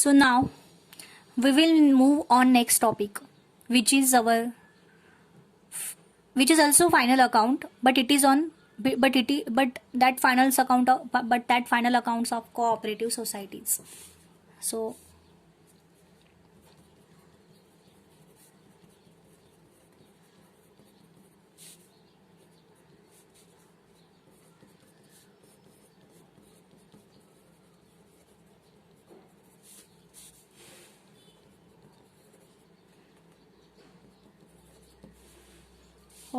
So now we will move on next topic, which is also final account, but it is on but that final account of, but that final accounts of cooperative societies. So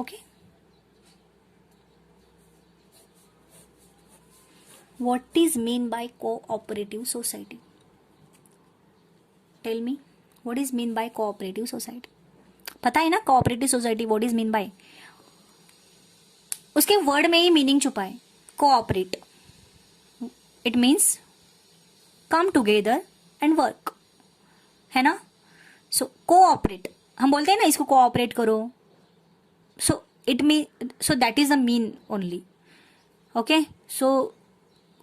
okay, what is mean by cooperative society? Tell me, what is mean by cooperative society? पता है ना cooperative society what is mean bye? उसके word में ही meaning छुपा है, cooperate. It means come together and work, है ना. सो cooperate हम बोलते हैं ना, इसको कोऑपरेट करो. So it mean, so that is the mean only. Okay, so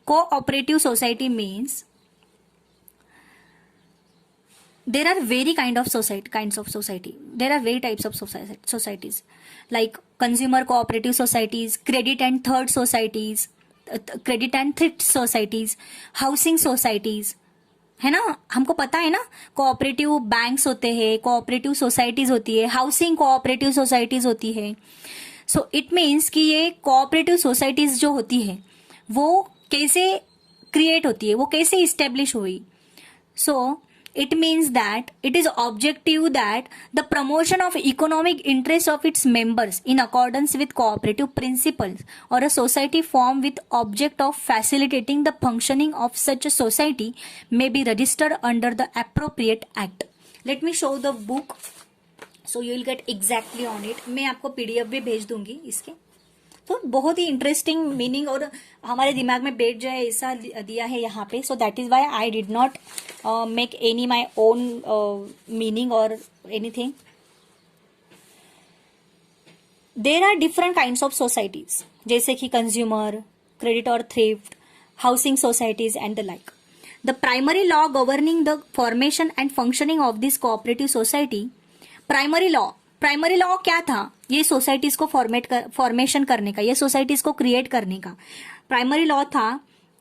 cooperative society means there are very kinds of society. There are very types of societies like consumer cooperative societies, credit and thrift societies, housing societies, है ना. हमको पता है ना, cooperative banks होते हैं, cooperative societies होती है, हाउसिंग कोऑपरेटिव सोसाइटीज होती है. सो इट मीन्स कि ये कोऑपरेटिव सोसाइटीज जो होती है वो कैसे क्रिएट होती है, वो कैसे इस्टेब्लिश हुई. सो it means that it is objective that the promotion of economic interest of its members in accordance with cooperative principles, or a society formed with object of facilitating the functioning of such a society may be registered under the appropriate act. Let me show the book so you will get exactly on it. मैं आपको PDF भी भेज दूंगी इसके. तो बहुत ही interesting meaning और हमारे दिमाग में बैठ जाए ऐसा दिया है यहाँ पे. So that is why I did not make any my own meaning और anything. There are different kinds of societies, जैसे कि कंज्यूमर, क्रेडिट और thrift, housing societies and the like. The primary law governing the formation and functioning of this cooperative society. Primary law क्या था? ये societies को formation करने का, ये सोसाइटीज को क्रिएट करने का प्राइमरी लॉ था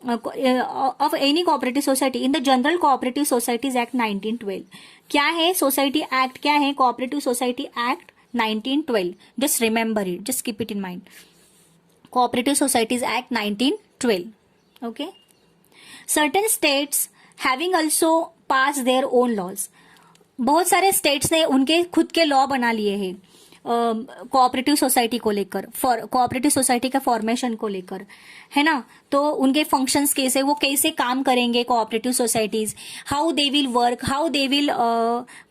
of any cooperative society in the general cooperative societies act 1912. क्या है सोसाइटी एक्ट? क्या है cooperative society act 1912? Just remember it, just keep it in mind. Cooperative societies act 1912. Okay. Certain states having also pass their own laws. बहुत सारे states ने उनके खुद के लॉ बना लिए हैं कोऑपरेटिव सोसाइटी को लेकर, कोऑपरेटिव सोसाइटी का फॉर्मेशन को लेकर, है ना. तो उनके फंक्शंस कैसे, वो कैसे काम करेंगे cooperative societies, how they will work, how they will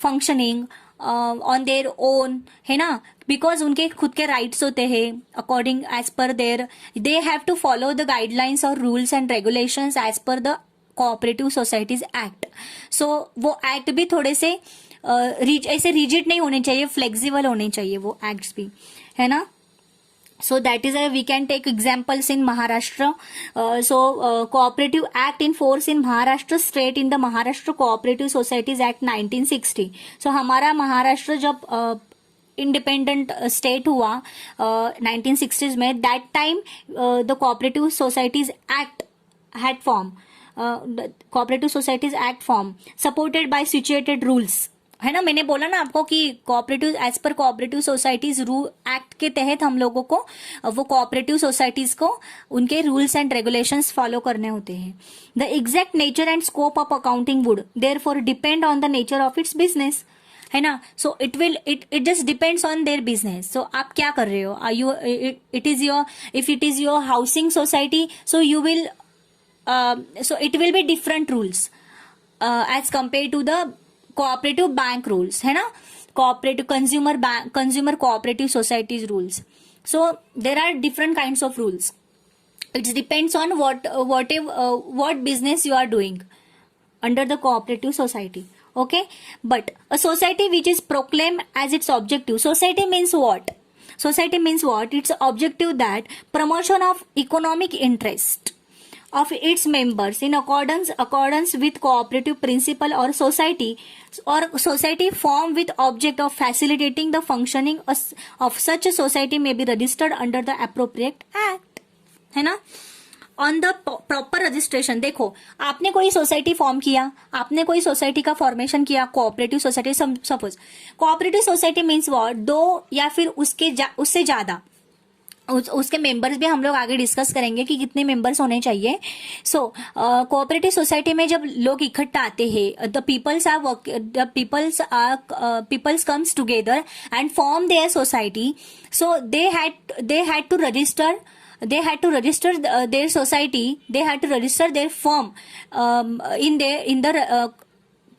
functioning on their own, है ना. बिकॉज उनके खुद के राइट्स होते हैं according as per their, they have to follow the guidelines और rules and regulations as per the cooperative societies act. So वो act भी थोड़े से ऐसे रिजिड नहीं होने चाहिए, फ्लेक्सिबल होने चाहिए वो एक्ट्स भी, है ना. So that is we can take examples in Maharashtra. So cooperative act in force in Maharashtra state in the Maharashtra cooperative societies act 1960. So हमारा महाराष्ट्र जब इंडिपेंडेंट स्टेट हुआ 1960s में, that time the cooperative societies act had form, cooperative societies act form supported by situated rules, है ना. मैंने बोला ना आपको कि cooperative as per cooperative societies act के तहत हम लोगों को वो कोऑपरेटिव सोसाइटीज को उनके रूल्स एंड रेगुलेशंस फॉलो करने होते हैं. The exact nature and scope of accounting would therefore depend on the nature of its business, है ना. So it just depends on their business. So आप क्या कर रहे हो, are you it is your, if it is your housing society, so you will so it will be different rules as compared to the cooperative bank rules, है ना. cooperative consumer cooperative societies rules. So there are different kinds of rules. It depends on what business you are doing under the cooperative society. Okay, but a society which is proclaimed as its objective, society means what? Society means what? Its objective that promotion of economic interest of its members in accordance with cooperative principle or society formed with object of facilitating the functioning of such a society may be registered under the appropriate act, है ना. On the proper registration. देखो, आपने कोई society form किया, आपने कोई society का formation किया, cooperative society. Suppose cooperative society means what, 2 या फिर उससे ज्यादा, उसके मेंबर्स भी हम लोग आगे डिस्कस करेंगे कि कितने मेंबर्स होने चाहिए. सो कोऑपरेटिव सोसाइटी में जब लोग इकट्ठा आते हैं, the peoples comes together and form their society. So they had to register their society, they had to register their firm in the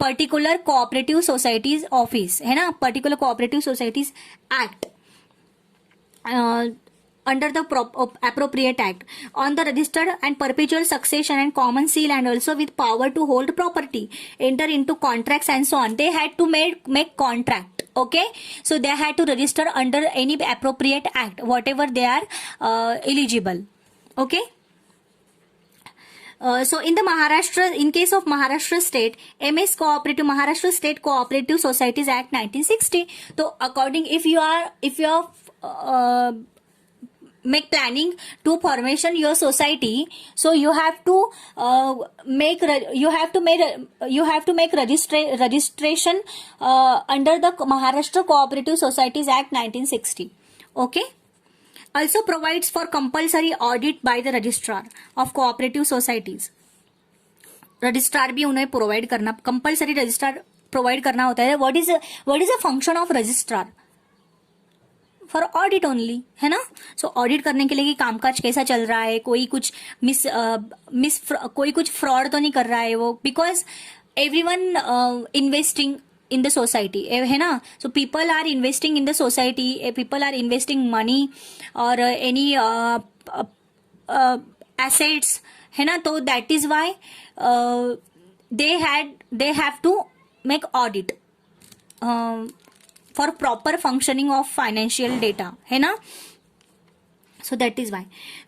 particular cooperative societies office, है ना, particular cooperative societies act, under the appropriate act, on the registered and perpetual succession and common seal, and also with power to hold property, enter into contracts and so on. They had to make contract. Okay, so they had to register under any appropriate act, whatever they are eligible. Okay. So in case of Maharashtra State, Maharashtra State Cooperative Societies Act 1960. So according, if you are make planning to formation your society, so you have to make registration under the Maharashtra Cooperative Societies Act 1960. Okay. Also provides for compulsory audit by the registrar of cooperative societies. Registrar भी उन्हें provide करना, compulsory registrar provide करना होता है. What is the function of registrar? For audit only, है ना. सो audit करने के लिए कि कामकाज कैसा चल रहा है, कोई कुछ कोई कुछ फ्रॉड तो नहीं कर रहा है वो, because everyone investing in the society, है ना. So people are investing in the society, people are investing money or any assets, है ना. तो that is why they have to make audit for proper functioning of financial data, है ना. So that is why.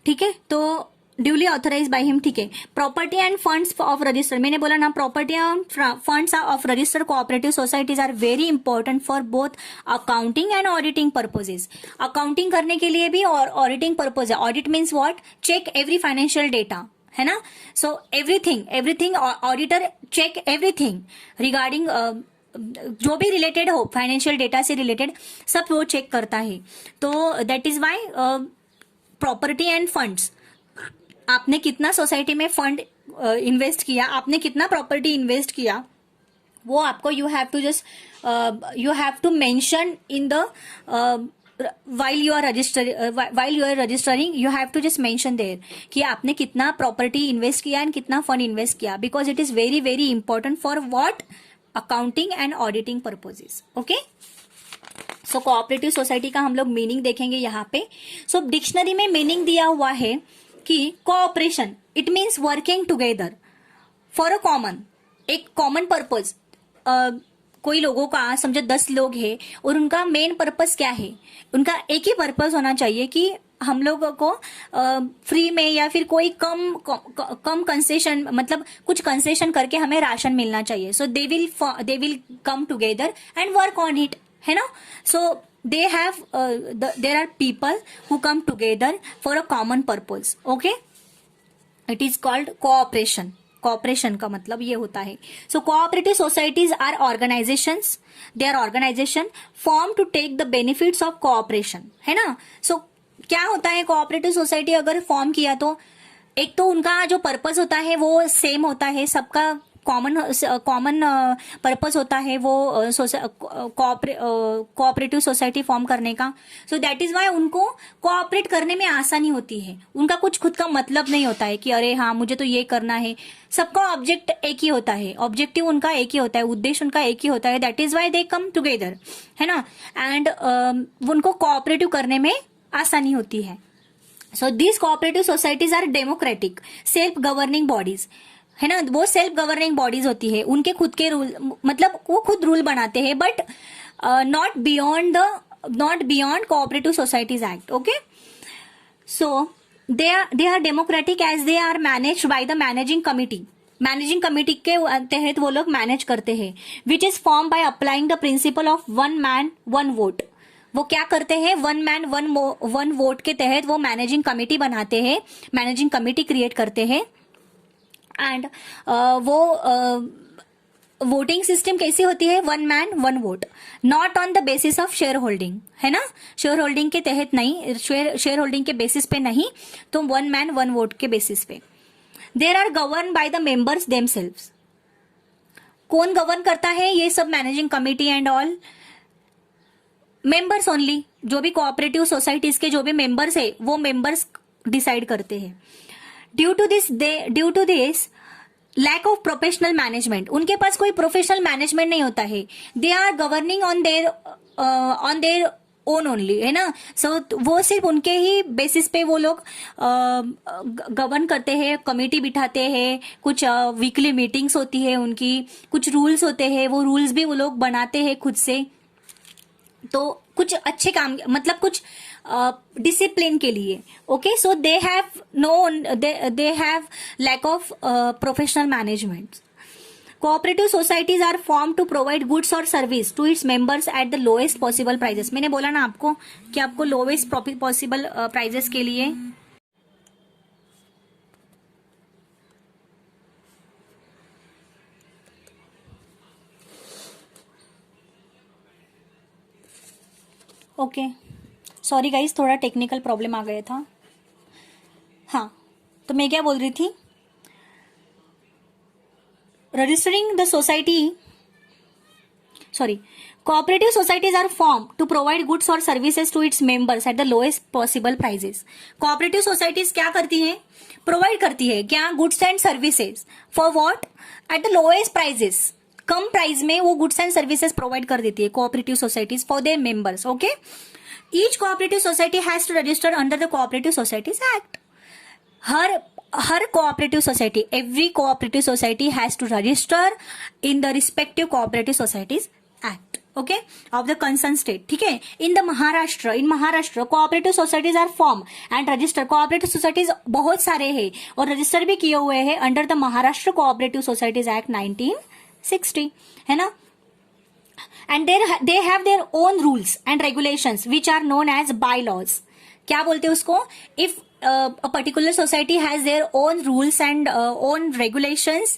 ठीक है, तो duly authorise by him. ठीक है. Property and funds of register, मैंने बोला ना, property and funds of registered cooperative societies are very important for both accounting and auditing purposes. Accounting करने के लिए भी और ऑडिटिंग पर्पज है. Audit means what, check every financial data, है ना. So everything auditor check everything regarding जो भी रिलेटेड हो, फाइनेंशियल डेटा से रिलेटेड सब वो चेक करता है. तो that is why property and funds, आपने कितना सोसाइटी में फंड इन्वेस्ट किया, आपने कितना प्रॉपर्टी इन्वेस्ट किया, वो आपको you have to mention in the while you are registering, you have to just mention there कि आपने कितना प्रॉपर्टी इन्वेस्ट किया एंड कितना फंड इन्वेस्ट किया, because it is very very important for what, accounting and auditing purposes. Okay. So cooperative society का हम लोग meaning देखेंगे यहाँ पे. सो डिक्शनरी में मीनिंग दिया हुआ है कि cooperation, it means working together for a common, एक कॉमन पर्पज. कोई लोगों का, समझो 10 लोग हैं और उनका मेन पर्पज क्या है, उनका एक ही पर्पज होना चाहिए कि हम लोगों को फ्री में या फिर कोई कम कंसेशन, मतलब कुछ कंसेशन करके हमें राशन मिलना चाहिए. So they will come together and work on it, है ना. सो there are people who come together for a common purpose. Okay, it is called cooperation. Cooperation का मतलब ये होता है. So cooperative societies are organizations. They are organization formed to take the benefits of cooperation, है ना. So क्या होता है, कोऑपरेटिव सोसाइटी अगर फॉर्म किया तो एक तो उनका जो पर्पस होता है वो सेम होता है, सबका कॉमन पर्पस होता है वो कोऑपरेटिव सोसाइटी फॉर्म करने का. सो दैट इज वाई उनको कोऑपरेट करने में आसानी होती है. उनका कुछ खुद का मतलब नहीं होता है कि अरे हाँ मुझे तो ये करना है. सबका ऑब्जेक्ट एक ही होता है, ऑब्जेक्टिव उनका एक ही होता है, उद्देश्य उनका एक ही होता है. That is why they come together, है ना. एंड उनको कोऑपरेटिव करने में आसानी होती है. So these cooperative societies are democratic self governing bodies, है ना. वो सेल्फ गवर्निंग बॉडीज होती है, उनके खुद के रूल, मतलब वो खुद रूल बनाते हैं, but not beyond cooperative societies act. Okay. So they are democratic as they are managed by the managing committee. Managing committee के तहत वो लोग मैनेज करते हैं, which is form by applying the principle of one man one vote. वो क्या करते हैं, वन मैन वन वोट के तहत वो मैनेजिंग कमिटी बनाते हैं, मैनेजिंग कमिटी क्रिएट करते हैं। एंड वो वोटिंग सिस्टम कैसी होती है, one man one vote, not on the basis of share holding, है ना, शेयर होल्डिंग के तहत नहीं, शेयर होल्डिंग के बेसिस पे नहीं, तो वन मैन वन वोट के बेसिस पे। There are govern by the members themselves. कौन गवर्न करता है ये सब, managing committee and all, members only. जो भी कोऑपरेटिव सोसाइटीज के जो भी मेंबर्स है वो मेंबर्स डिसाइड करते हैं। Due to this lack of professional management, उनके पास कोई प्रोफेशनल मैनेजमेंट नहीं होता है। They are governing on their own only, है ना। सो वो सिर्फ उनके ही बेसिस पे वो लोग गवर्न करते हैं, कमेटी बिठाते हैं, कुछ वीकली मीटिंग्स होती है उनकी, कुछ रूल्स होते हैं, वो रूल्स भी वो लोग बनाते हैं खुद से। तो कुछ अच्छे काम, मतलब कुछ डिसिप्लिन के लिए। Okay, so they have lack of professional management. Cooperative societies are form to provide goods और service to its members at the lowest possible prices. मैंने बोला ना आपको कि आपको लोएस्ट पॉसिबल प्राइजेस के लिए ओके, सॉरी गाइज, थोड़ा टेक्निकल प्रॉब्लम आ गया था। हाँ, तो मैं क्या बोल रही थी, registering the society, sorry, cooperative societies are formed to provide goods or services to its members at the lowest possible prices. cooperative societies क्या करती हैं, प्रोवाइड करती है क्या, goods and services, for what, at the lowest prices, कम price में वो goods and services provide कर देती है cooperative societies for their members. Okay, each cooperative society has to register under the cooperative societies act. हर cooperative society, every cooperative society has to register in the respective cooperative societies act, okay, of the concern state. ठीक है, in Maharashtra cooperative societies are form and register. Cooperative societies बहुत सारे हैं और register भी किए हुए हैं under the Maharashtra cooperative societies act 1960, है ना। And they have their own rules and regulations which are known as bylaws. क्या बोलते हैं उसको, if a particular society has their own rules and own regulations,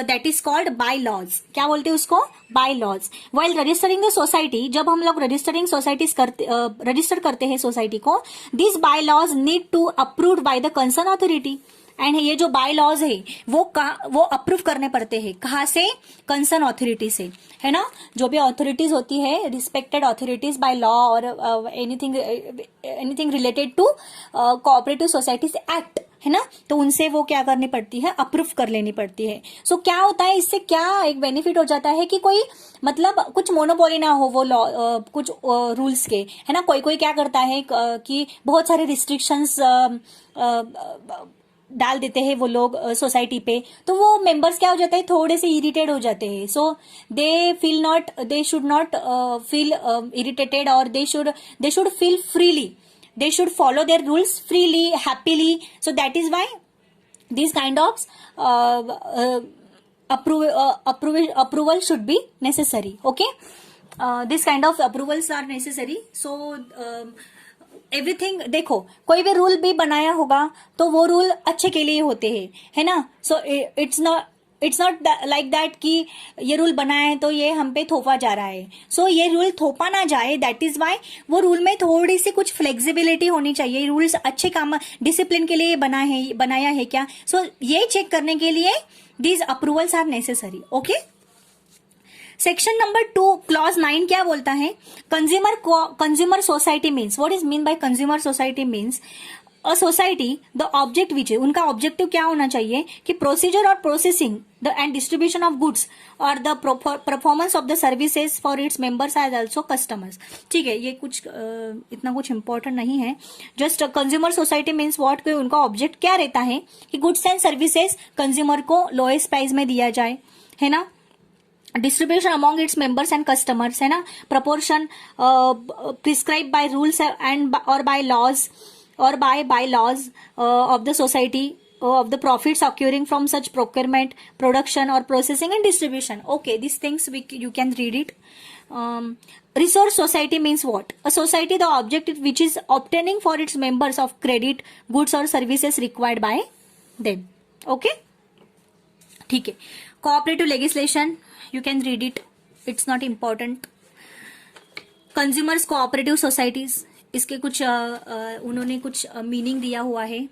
that is called bylaws। क्या बोलते हैं उसको, bylaws। while registering the society, जब हम लोग रजिस्टरिंग सोसाइटीज रजिस्टर करते हैं सोसाइटी को, these bylaws need to approved by the concerned authority। And ये जो बाय लॉज है वो अप्रूव करने पड़ते हैं, कहाँ से, कंसर्न अथॉरिटी से, है ना। जो भी अथॉरिटीज होती है, रिस्पेक्टेड अथॉरिटीज बाय लॉ और anything related to cooperative societies act, है ना, तो उनसे वो क्या करनी पड़ती है, अप्रूव कर लेनी पड़ती है। सो क्या होता है, इससे क्या एक बेनिफिट हो जाता है कि कोई मतलब कुछ मोनोपोली ना हो वो लॉ कुछ रूल्स के, है ना। कोई क्या करता है कि बहुत सारे रिस्ट्रिक्शंस डाल देते हैं वो लोग सोसाइटी पे, तो वो मेंबर्स क्या हो जाते हैं, थोड़े से इरिटेट हो जाते हैं। So they should not feel irritated और they should feel freely, they should follow their rules freely, happily. So that is why these kind of approval should be necessary. Okay, this kind of approvals are necessary. So everything, देखो कोई भी rule भी बनाया होगा तो वो rule अच्छे के लिए होते हैं, है ना। So it's not like that कि ये रूल बनाया है तो ये हम पे थोपा जा रहा है। सो ये रूल थोपा ना जाए, दैट इज वाई वो रूल में थोड़ी सी कुछ फ्लेक्सिबिलिटी होनी चाहिए। रूल्स अच्छे काम, डिसिप्लिन के लिए बनाया है क्या, सो ये चेक करने के लिए these approvals are necessary. Okay, section number 2 clause 9 क्या बोलता है, consumer society means, what is mean by consumer society means a society the object which, उनका ऑब्जेक्टिव क्या होना चाहिए कि प्रोसीजर और processing the and distribution of goods और the performance of the services for its members as also customers. ठीक है, ये कुछ इतना कुछ इंपॉर्टेंट नहीं है। Just consumer society means what, उनका ऑब्जेक्ट क्या रहता है कि गुड्स एंड सर्विसेज कंज्यूमर को लोएस्ट प्राइस में दिया जाए, है ना। Distribution among its members and customers, है ना। Proportion prescribe by rules and और by laws, or by laws of the society of the profits occurring from such procurement, production or processing and distribution. Okay, these things you can read it. Resource society means what? A society, the object which is obtaining for its members of credit, goods or services required by them. Okay, ठीक है. Cooperative legislation, you can read it, it's not important. Consumers cooperative societies, इसके कुछ उन्होंने कुछ meaning दिया हुआ है.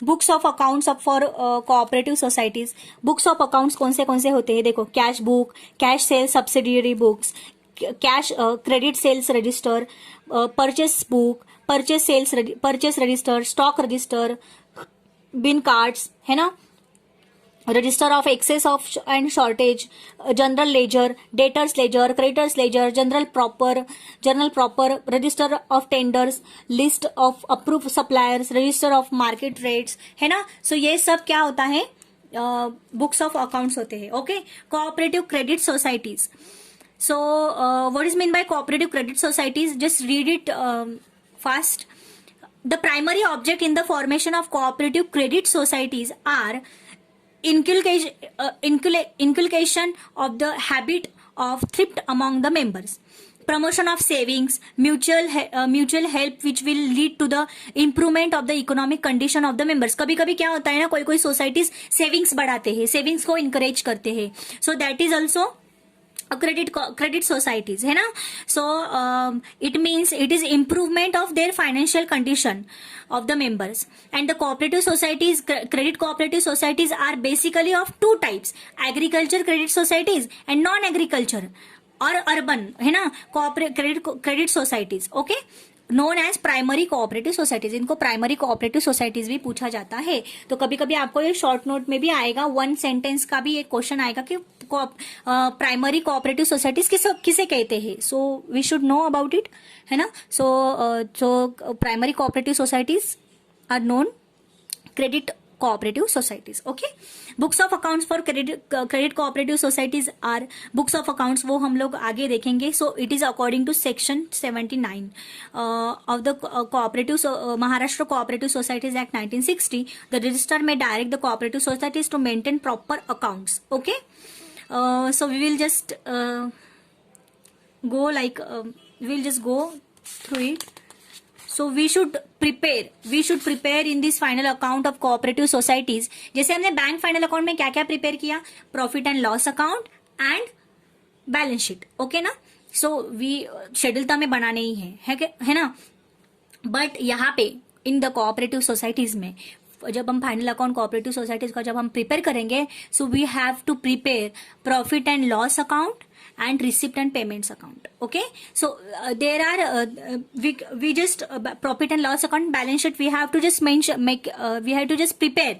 Books of accounts for cooperative societies. Books of accounts कौन से होते हैं? देखो, cash book, cash sales subsidiary books, cash credit sales register, purchase book, purchase register, stock register, bin cards, है ना, register of excess of and shortage, general ledger, debtors ledger, creditors ledger, general proper, register of tenders, list of approve suppliers, register of market rates, है ना. सो ये सब क्या होता है? Books of accounts होते हैं. Okay. Cooperative credit societies. So what is mean bye cooperative credit societies? Just read it fast. The primary object in the formation of cooperative credit societies are inculcation of the habit of thrift among the members, promotion of savings, mutual help which will lead to the improvement of the economic condition of the members. कभी कभी क्या होता है ना, कोई societies savings बढ़ाते हैं, savings को इनकरेज करते हैं. सो that is also credit societies, है ना. So it means it is improvement of their financial condition of the members. And the cooperative societies, credit cooperative societies are basically of two types: agriculture credit societies and non-agriculture or urban, है ना, credit societies. Okay, known as primary cooperative societies. इनको primary cooperative societies भी पूछा जाता है. तो कभी कभी आपको ये शॉर्ट नोट में भी आएगा, वन सेंटेंस का भी एक क्वेश्चन आएगा कि प्राइमरी कोऑपरेटिव सोसाइटीज किसे कहते हैं. So we should know about it, है ना. So primary cooperative societies are known credit cooperative societies. Okay, books of accounts for credit cooperative societies are books of accounts, वो हम लोग आगे देखेंगे. So it is according to section 79 of the cooperative Maharashtra Cooperative Societies Act 1960. The registrar may direct the cooperative societies to maintain proper accounts. Okay, so we will just go through it. So we should prepare in this final account of cooperative societies. जैसे हमने bank final account में क्या क्या prepare किया? Profit and loss account and balance sheet. Okay ना. So we schedule तो हमें बनाने ही है ना. बट यहाँ पे इन द कोऑपरेटिव सोसाइटीज में जब हम फाइनल अकाउंट कोऑपरेटिव सोसाइटीज का जब हम प्रिपेयर करेंगे, so we have to prepare profit and loss account and receipt and payments account. Okay, so there are we just profit and loss account, balance sheet we have to just we have to just prepare.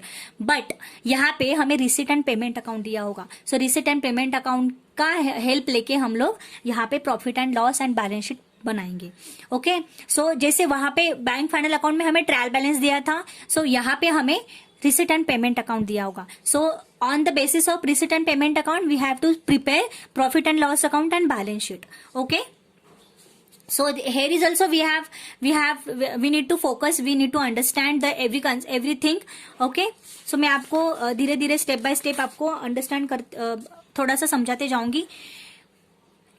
But यहाँ पे हमें receipt and payment account दिया होगा. So receipt and payment account का help लेके हम लोग यहाँ पे profit and loss and balance sheet बनाएंगे. ओके, सो जैसे वहां पे बैंक फाइनल अकाउंट में हमें ट्रायल बैलेंस दिया था, सो यहाँ पे हमें रिसिट एंड पेमेंट अकाउंट दिया होगा. सो on the basis of receipt and payment account we have to prepare profit and loss account and balance sheet. Okay, so here is also we need to focus, we need to understand the everything. Okay, so मैं आपको धीरे धीरे step by step आपको understand कर थोड़ा सा समझाते जाऊंगी.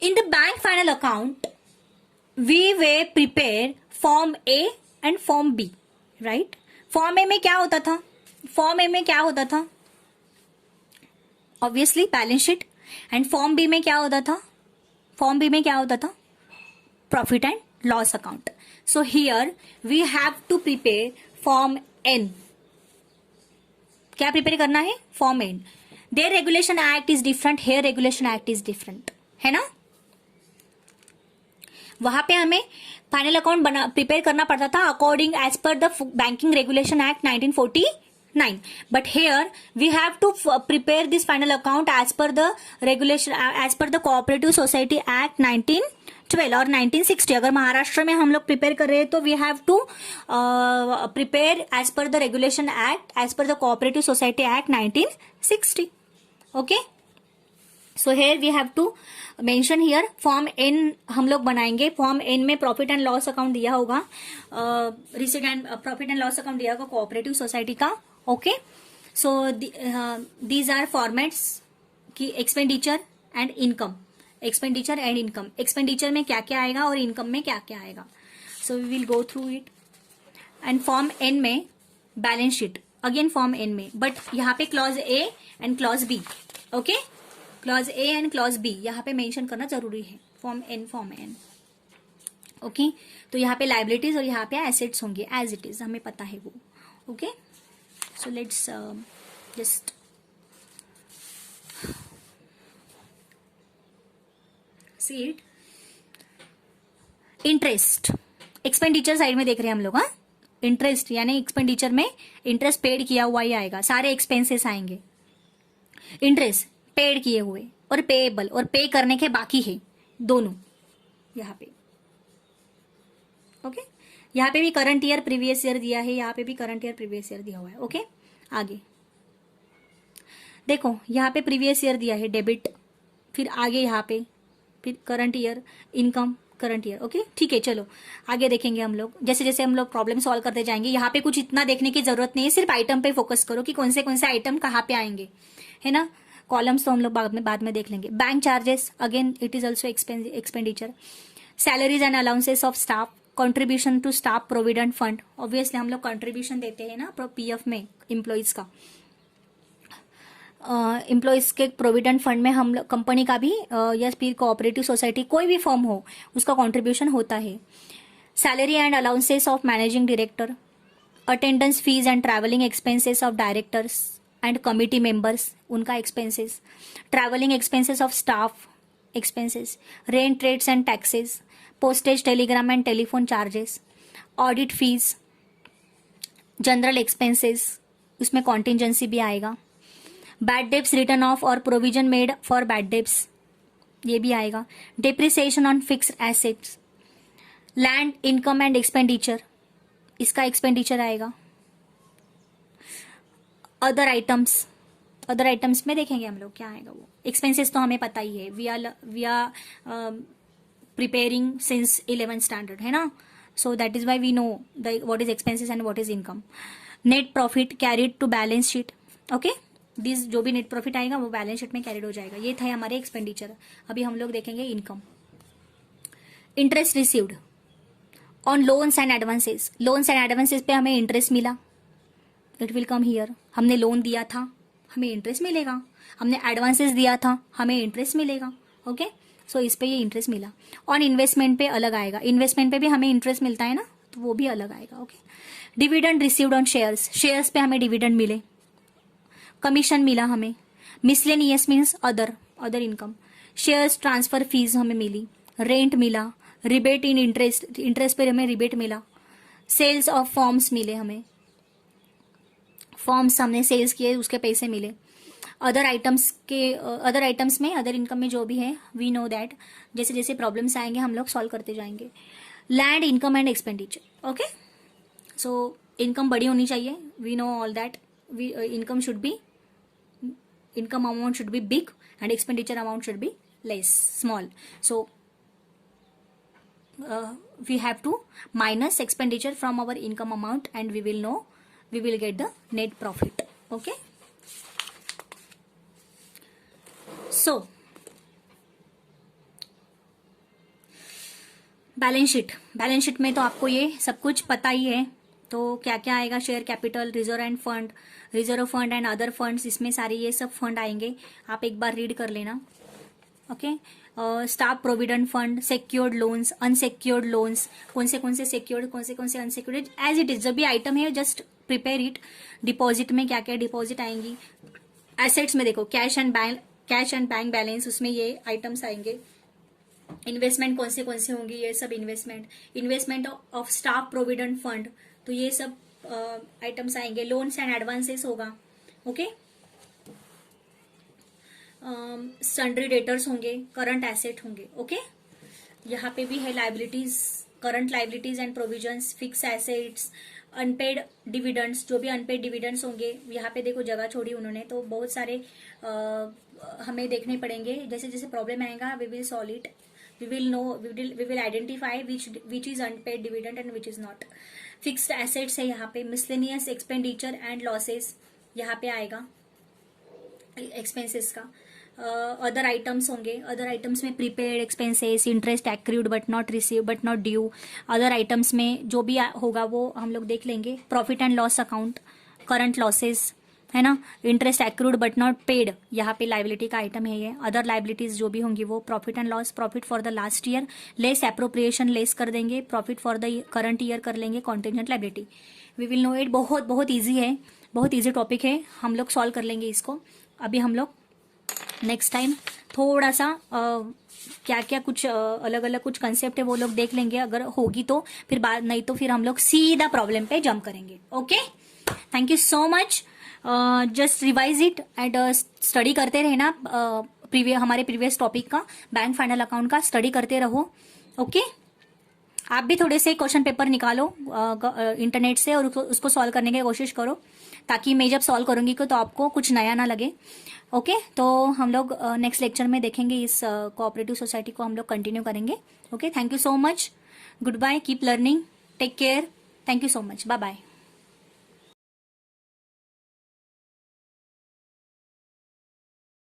In the bank final account we will prepare form A and form B, right? Form A में क्या होता था? Obviously balance sheet. And form B में क्या होता था? Profit and loss account. So here we have to prepare form N. क्या prepare करना है? Form N. There regulation act is different, here regulation act is different, है ना. वहां पे हमें फाइनल अकाउंट प्रिपेयर करना पड़ता था according as per the banking regulation act 1949. But here we have to prepare this final account as per the regulation, as per the Cooperative Society Act 1912 और 1960. अगर महाराष्ट्र में हम लोग प्रिपेयर कर रहे हैं तो we have to prepare as per the regulation act, as per the Cooperative Society Act 1960. Okay. So here we have to mention here form N हम लोग बनाएंगे. फॉर्म एन में प्रॉफिट एंड लॉस अकाउंट दिया होगा, receipt and profit and loss account दिया होगा cooperative society का. Okay, so these are formats की expenditure and income. Expenditure and income, expenditure में क्या क्या आएगा और इनकम में क्या क्या आएगा. So we will go through it. And form N में balance sheet, again form N में, बट यहाँ पे clause A and clause B. Okay, clause A and clause B यहाँ पे मेंशन करना जरूरी है. Form N. ओके, तो यहाँ पे लाइबिलिटीज और यहाँ पे एसेट्स होंगे एज इट इज, हमें पता है वो. Okay, so let's just see it. Interest expenditure side में देख रहे हैं हम लोग. हाँ, इंटरेस्ट यानी एक्सपेंडिचर में इंटरेस्ट पेड किया हुआ ही आएगा, सारे एक्सपेंसेस आएंगे. इंटरेस्ट पेड किए हुए और पेएबल और पे करने के बाकी है दोनों यहाँ पे. ओके, यहाँ पे भी करंट ईयर प्रीवियस ईयर दिया है, यहाँ पे भी करंट ईयर प्रीवियस ईयर दिया हुआ है. ओके, आगे देखो यहाँ पे प्रीवियस ईयर दिया है डेबिट, फिर आगे यहाँ पे फिर current year income current year. Okay, ठीक है, चलो आगे देखेंगे हम लोग. जैसे जैसे हम लोग प्रॉब्लम सॉल्व करते जाएंगे. यहाँ पे कुछ इतना देखने की जरूरत नहीं है, सिर्फ आइटम पे फोकस करो कि कौन से आइटम कहाँ पे आएंगे, है ना. कॉलम्स तो हम लोग बाद में देख लेंगे. Bank charges, again it is also expenditure. Salaries and allowances of staff, contribution to staff provident fund. Obviously हम लोग कंट्रीब्यूशन देते हैं ना पीएफ में एम्प्लॉइज का. एम्प्लॉइज के प्रोविडेंट फंड में हम लोग कंपनी का भी या फिर कोऑपरेटिव सोसाइटी कोई भी फर्म हो उसका कंट्रीब्यूशन होता है. Salary and allowances of managing director, attendance fees and travelling expenses of directors and committee members, उनका expenses. Travelling expenses of staff expenses. Rent rates and taxes, postage telegram and telephone charges, audit fees, general expenses, उसमें contingency भी आएगा. Bad debts return of और provision made for bad debts, ये भी आएगा. Depreciation on fixed assets. Land income and expenditure, इसका expenditure आएगा. Other items में देखेंगे हम लोग क्या आएगा वो. एक्सपेंसेस तो हमें पता ही है, we are preparing since 11th standard, है ना. So that is why we know what is expenses and what is income. Net profit carried to balance sheet. Okay, this जो भी नेट प्रॉफिट आएगा वो बैलेंस शीट में carried हो जाएगा. ये था हमारे एक्सपेंडिचर. अभी हम लोग देखेंगे income. Interest received on loans and advances. Loans and advances पे हमें इंटरेस्ट मिला, इट विल कम हियर. हमने लोन दिया था, हमें इंटरेस्ट मिलेगा. हमने एडवांसेस दिया था, हमें इंटरेस्ट मिलेगा. ओके, सो इस पे ये इंटरेस्ट मिला. ऑन इन्वेस्टमेंट पे अलग आएगा. इन्वेस्टमेंट पे भी हमें इंटरेस्ट मिलता है ना, तो वो भी अलग आएगा. Okay, dividend received on shares, shares पे हमें डिविडेंड मिले, कमीशन मिला हमें. Miscellaneous means other income. Shares transfer fees हमें मिली, रेंट मिला, रिबेट इन इंटरेस्ट पे हमें रिबेट मिला. सेल्स ऑफ फॉर्म्स मिले हमें, फॉर्म्स हमने सेल्स किए उसके पैसे मिले. अदर आइटम्स में अदर इनकम में जो भी है वी नो दैट. जैसे जैसे प्रॉब्लम्स आएंगे हम लोग सॉल्व करते जाएंगे. Land income and expenditure. Okay, so income बड़ी होनी चाहिए, we know all that. Income amount should be big and expenditure amount should be small. So we have to minus expenditure from our income amount and we will get the net profit. Okay, so balance sheet में तो आपको ये सब कुछ पता ही है. तो क्या क्या आएगा, share capital, reserve fund and other funds, इसमें सारे ये सब फंड आएंगे. आप एक बार रीड कर लेना. Okay, staff provident fund, secured loans, unsecured loans, कौन से सिक्योर्ड, कौन से अनसिक्योर्ड, एज इट इज. जब भी आइटम है जस्ट प्रिपेयर इट. डिपॉजिट में क्या क्या डिपॉजिट आएंगी. एसेट्स में देखो कैश एंड बैंक बैलेंस, उसमें ये आइटम्स आएंगे. इन्वेस्टमेंट कौन से होंगी, ये सब investment of staff provident fund, तो ये सब आइटम्स आएंगे. लोन्स एंड एडवांसेस होगा. ओके, सन्ड्री डेटर्स होंगे, करंट एसेट होंगे. ओके, यहाँ पे भी है liabilities, current liabilities and provisions, fix assets, unpaid dividends, जो भी अनपेड डिविडेंड्स होंगे. यहाँ पे देखो जगह छोड़ी उन्होंने, तो बहुत सारे हमें देखने पड़ेंगे, जैसे जैसे प्रॉब्लम आएगा we will solve it, we will know, we will identify which is unpaid dividend and which is not. Fixed assets है यहाँ पे, मिसलेनियस एक्सपेंडिचर एंड लॉसेस यहाँ पे आएगा एक्सपेंसेस का। अदर आइटम्स होंगे, अदर आइटम्स में prepaid expenses, interest accrued but not receive but not due, other items में जो भी होगा वो हम लोग देख लेंगे। Profit and loss account, current losses है ना, interest accrued but not paid, यहाँ पे लाइबिलिटी का आइटम है ये। अदर लाइबिलिटीज जो भी होंगी वो profit and loss, profit for the last year less appropriation less कर देंगे, profit for the current year कर लेंगे, contingent liability. We will know it, बहुत बहुत ईजी है, बहुत ईजी टॉपिक है, हम लोग सॉल्व कर लेंगे इसको। अभी हम लोग नेक्स्ट टाइम थोड़ा सा क्या क्या कुछ अलग अलग कुछ कंसेप्ट है वो लोग देख लेंगे, अगर होगी तो फिर बाद, नहीं तो फिर हम लोग सीधा प्रॉब्लम पे जंप करेंगे। Okay, thank you so much. Just revise it and study करते रहना, हमारे प्रीवियस टॉपिक का बैंक फाइनल अकाउंट का स्टडी करते रहो। ओके, आप भी थोड़े से क्वेश्चन पेपर निकालो इंटरनेट से और उसको सॉल्व करने की कोशिश करो, ताकि मैं जब सॉल्व करूंगी तो आपको कुछ नया ना लगे। ओके, तो हम लोग नेक्स्ट लेक्चर में देखेंगे, इस कोऑपरेटिव सोसाइटी को हम लोग कंटिन्यू करेंगे। Okay, thank you so much, goodbye, keep learning, take care, thank you so much, bye bye.